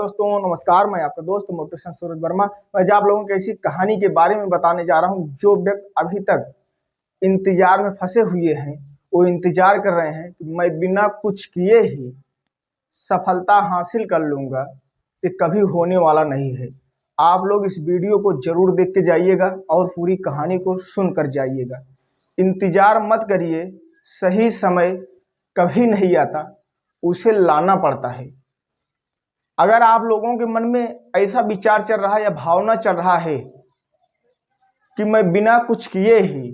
दोस्तों, नमस्कार। मैं आपका दोस्त मोटिवेशन सूरज वर्मा। मैं आज आप लोगों को ऐसी कहानी के बारे में बताने जा रहा हूं जो व्यक्ति अभी तक इंतजार में फंसे हुए हैं। वो इंतजार कर रहे हैं कि मैं बिना कुछ किए ही सफलता हासिल कर लूंगा। ये कभी होने वाला नहीं है। आप लोग इस वीडियो को जरूर देख के जाइएगा और पूरी कहानी को सुन कर जाइएगा। इंतजार मत करिए, सही समय कभी नहीं आता, उसे लाना पड़ता है। अगर आप लोगों के मन में ऐसा विचार चल रहा है या भावना चल रहा है कि मैं बिना कुछ किए ही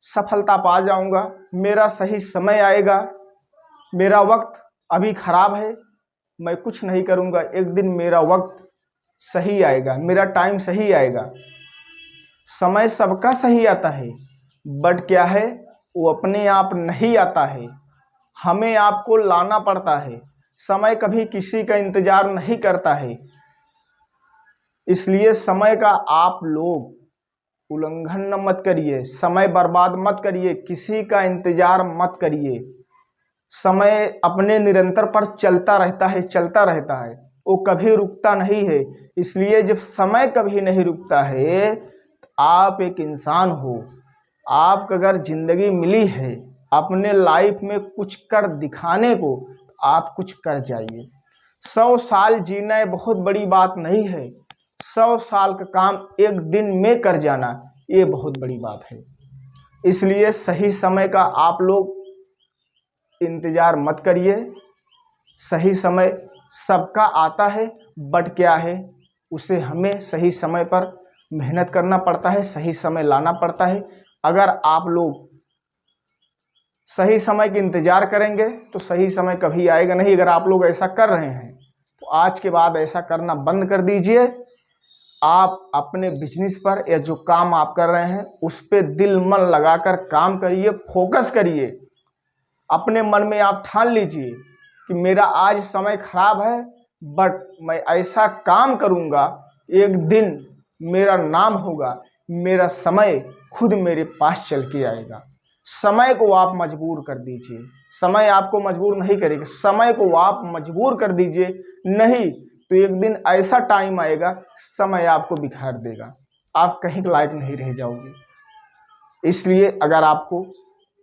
सफलता पा जाऊंगा, मेरा सही समय आएगा, मेरा वक्त अभी खराब है, मैं कुछ नहीं करूंगा, एक दिन मेरा वक्त सही आएगा, मेरा टाइम सही आएगा। समय सबका सही आता है, बट क्या है, वो अपने आप नहीं आता है, हमें आपको लाना पड़ता है। समय कभी किसी का इंतजार नहीं करता है, इसलिए समय का आप लोग उल्लंघन मत करिए, समय बर्बाद मत करिए, किसी का इंतजार मत करिए। समय अपने निरंतर पर चलता रहता है, वो कभी रुकता नहीं है। इसलिए जब समय कभी नहीं रुकता है, आप एक इंसान हो, आपको अगर जिंदगी मिली है अपने लाइफ में कुछ कर दिखाने को, आप कुछ कर जाइए। 100 साल जीना बहुत बड़ी बात नहीं है, 100 साल का काम एक दिन में कर जाना ये बहुत बड़ी बात है। इसलिए सही समय का आप लोग इंतजार मत करिए। सही समय सबका आता है, बट क्या है, उसे हमें सही समय पर मेहनत करना पड़ता है, सही समय लाना पड़ता है। अगर आप लोग सही समय के इंतजार करेंगे तो सही समय कभी आएगा नहीं। अगर आप लोग ऐसा कर रहे हैं तो आज के बाद ऐसा करना बंद कर दीजिए। आप अपने बिजनेस पर या जो काम आप कर रहे हैं उस पर दिल मन लगाकर काम करिए, फोकस करिए। अपने मन में आप ठान लीजिए कि मेरा आज समय खराब है, बट मैं ऐसा काम करूंगा, एक दिन मेरा नाम होगा, मेरा समय खुद मेरे पास चल के आएगा। समय को आप मजबूर कर दीजिए, समय आपको मजबूर नहीं करेगा, समय को आप मजबूर कर दीजिए। नहीं तो एक दिन ऐसा टाइम आएगा, समय आपको बिखार देगा, आप कहीं के लायक नहीं रह जाओगे। इसलिए अगर आपको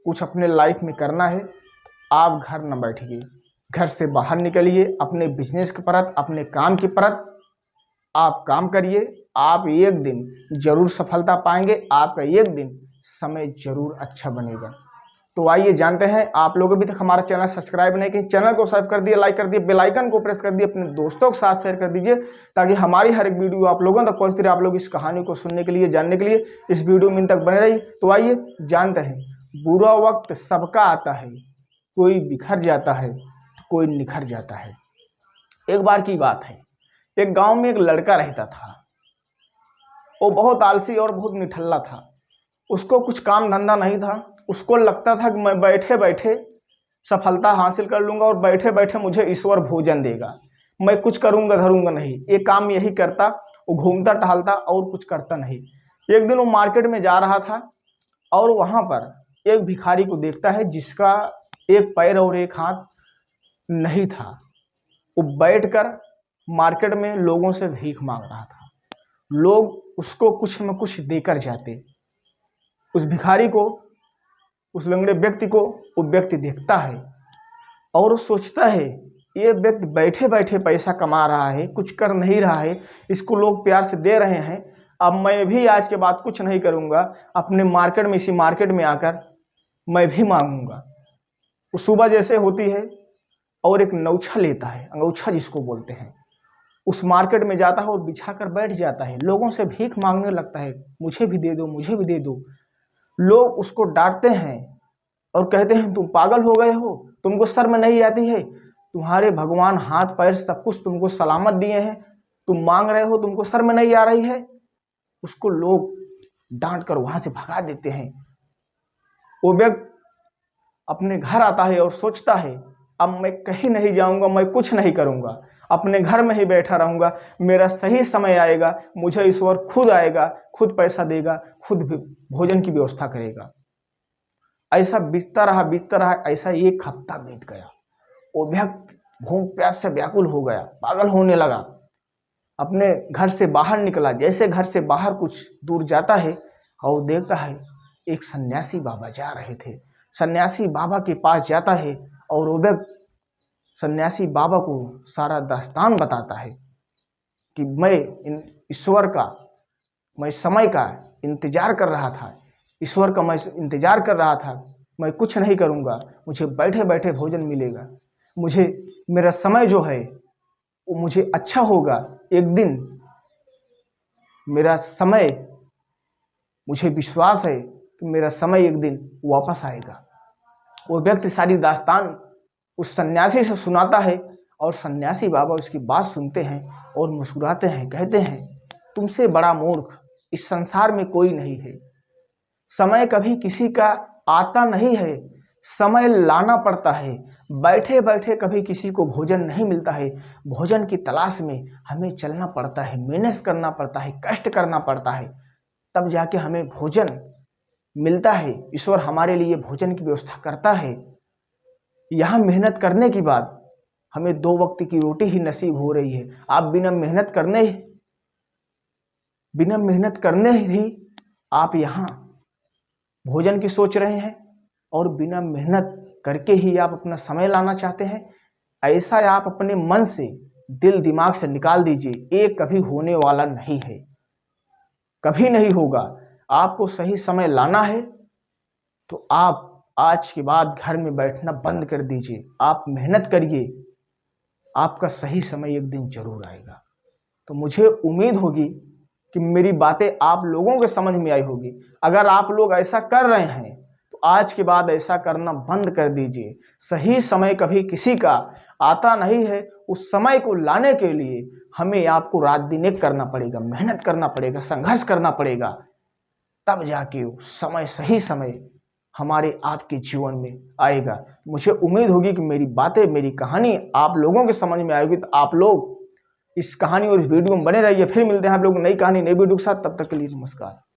कुछ अपने लाइफ में करना है, आप घर न बैठिए, घर से बाहर निकलिए, अपने बिजनेस के परत, अपने काम की परत आप काम करिए। आप एक दिन जरूर सफलता पाएंगे, आपका एक दिन समय जरूर अच्छा बनेगा। तो आइए जानते हैं, आप लोग अभी तक हमारा चैनल सब्सक्राइब नहीं किए, चैनल को सब्सक्राइब कर दिए, लाइक कर दिए, बेल आइकन को प्रेस कर दिए, अपने दोस्तों के साथ शेयर कर दीजिए ताकि हमारी हर एक वीडियो आप लोगों तक पहुंचती रहे। आप लोग इस कहानी को सुनने के लिए, जानने के लिए इस वीडियो में इन तक बने रहिए। तो आइए जानते हैं, बुरा वक्त सबका आता है, कोई बिखर जाता है तो कोई निखर जाता है। एक बार की बात है, एक गांव में एक लड़का रहता था। वो बहुत आलसी और बहुत निठल्ला था। उसको कुछ काम धंधा नहीं था। उसको लगता था कि मैं बैठे बैठे सफलता हासिल कर लूंगा और बैठे बैठे मुझे ईश्वर भोजन देगा, मैं कुछ करूंगा धरूंगा नहीं। ये काम यही करता, वो घूमता टहलता और कुछ करता नहीं। एक दिन वो मार्केट में जा रहा था और वहां पर एक भिखारी को देखता है जिसका एक पैर और एक हाथ नहीं था। वो बैठकर मार्केट में लोगों से भीख मांग रहा था। लोग उसको कुछ न कुछ देकर जाते। उस भिखारी को, उस लंगड़े व्यक्ति को वो व्यक्ति देखता है और वो सोचता है, ये व्यक्ति बैठे बैठे पैसा कमा रहा है, कुछ कर नहीं रहा है, इसको लोग प्यार से दे रहे हैं, अब मैं भी आज के बाद कुछ नहीं करूंगा, अपने मार्केट में, इसी मार्केट में आकर मैं भी मांगूंगा। वो सुबह जैसे होती है और एक नौछा लेता है, अंगौछा जिसको बोलते हैं, उस मार्केट में जाता है और बिछा कर बैठ जाता है, लोगों से भीख मांगने लगता है, मुझे भी दे दो, मुझे भी दे दो। लोग उसको डांटते हैं और कहते हैं, तुम पागल हो गए हो, तुमको शर्म नहीं आती है, तुम्हारे भगवान हाथ पैर सब कुछ तुमको सलामत दिए हैं, तुम मांग रहे हो, तुमको शर्म नहीं आ रही है। उसको लोग डांट कर वहां से भगा देते हैं। वो व्यक्ति अपने घर आता है और सोचता है, अब मैं कहीं नहीं जाऊंगा, मैं कुछ नहीं करूंगा, अपने घर में ही बैठा रहूंगा, मेरा सही समय आएगा, मुझे ईश्वर खुद आएगा, खुद पैसा देगा, खुद भोजन की व्यवस्था करेगा। ऐसा बीतता रहा, ऐसा एक हफ्ता बीत गया। वो व्यक्ति भूख प्यास से व्याकुल हो गया, पागल होने लगा। अपने घर से बाहर निकला, जैसे घर से बाहर कुछ दूर जाता है और देखता है एक सन्यासी बाबा जा रहे थे। सन्यासी बाबा के पास जाता है और वो व्यक्ति सन्यासी बाबा को सारा दास्तान बताता है कि मैं ईश्वर का, मैं समय का इंतजार कर रहा था, ईश्वर का मैं इंतजार कर रहा था, मैं कुछ नहीं करूँगा, मुझे बैठे बैठे भोजन मिलेगा, मुझे मेरा समय जो है वो मुझे अच्छा होगा, एक दिन मेरा समय, मुझे विश्वास है कि मेरा समय एक दिन वापस आएगा। वो व्यक्ति सारी दास्तान उस सन्यासी से सुनाता है और सन्यासी बाबा उसकी बात सुनते हैं और मुस्कुराते हैं, कहते हैं तुमसे बड़ा मूर्ख इस संसार में कोई नहीं है। समय कभी किसी का आता नहीं है, समय लाना पड़ता है। बैठे बैठे कभी किसी को भोजन नहीं मिलता है, भोजन की तलाश में हमें चलना पड़ता है, मेहनत करना पड़ता है, कष्ट करना पड़ता है, तब जाके हमें भोजन मिलता है। ईश्वर हमारे लिए भोजन की व्यवस्था करता है। यहाँ मेहनत करने के बाद हमें 2 वक्त की रोटी ही नसीब हो रही है। आप बिना मेहनत करने ही आप यहाँ भोजन की सोच रहे हैं और बिना मेहनत करके ही आप अपना समय लाना चाहते हैं। ऐसा आप अपने मन से, दिल दिमाग से निकाल दीजिए, ये कभी होने वाला नहीं है, कभी नहीं होगा। आपको सही समय लाना है तो आप आज के बाद घर में बैठना बंद कर दीजिए, आप मेहनत करिए, आपका सही समय एक दिन जरूर आएगा। तो मुझे उम्मीद होगी कि मेरी बातें आप लोगों के समझ में आई होगी। अगर आप लोग ऐसा कर रहे हैं तो आज के बाद ऐसा करना बंद कर दीजिए। सही समय कभी किसी का आता नहीं है, उस समय को लाने के लिए हमें आपको रात दिन एक करना पड़ेगा, मेहनत करना पड़ेगा, संघर्ष करना पड़ेगा, तब जाके वो समय, सही समय हमारे आपके जीवन में आएगा। मुझे उम्मीद होगी कि मेरी बातें, मेरी कहानी आप लोगों के समझ में आएगी। तो आप लोग इस कहानी और इस वीडियो में बने रहिए। फिर मिलते हैं आप लोग नई कहानी, नई वीडियो के साथ। तब तक के लिए नमस्कार।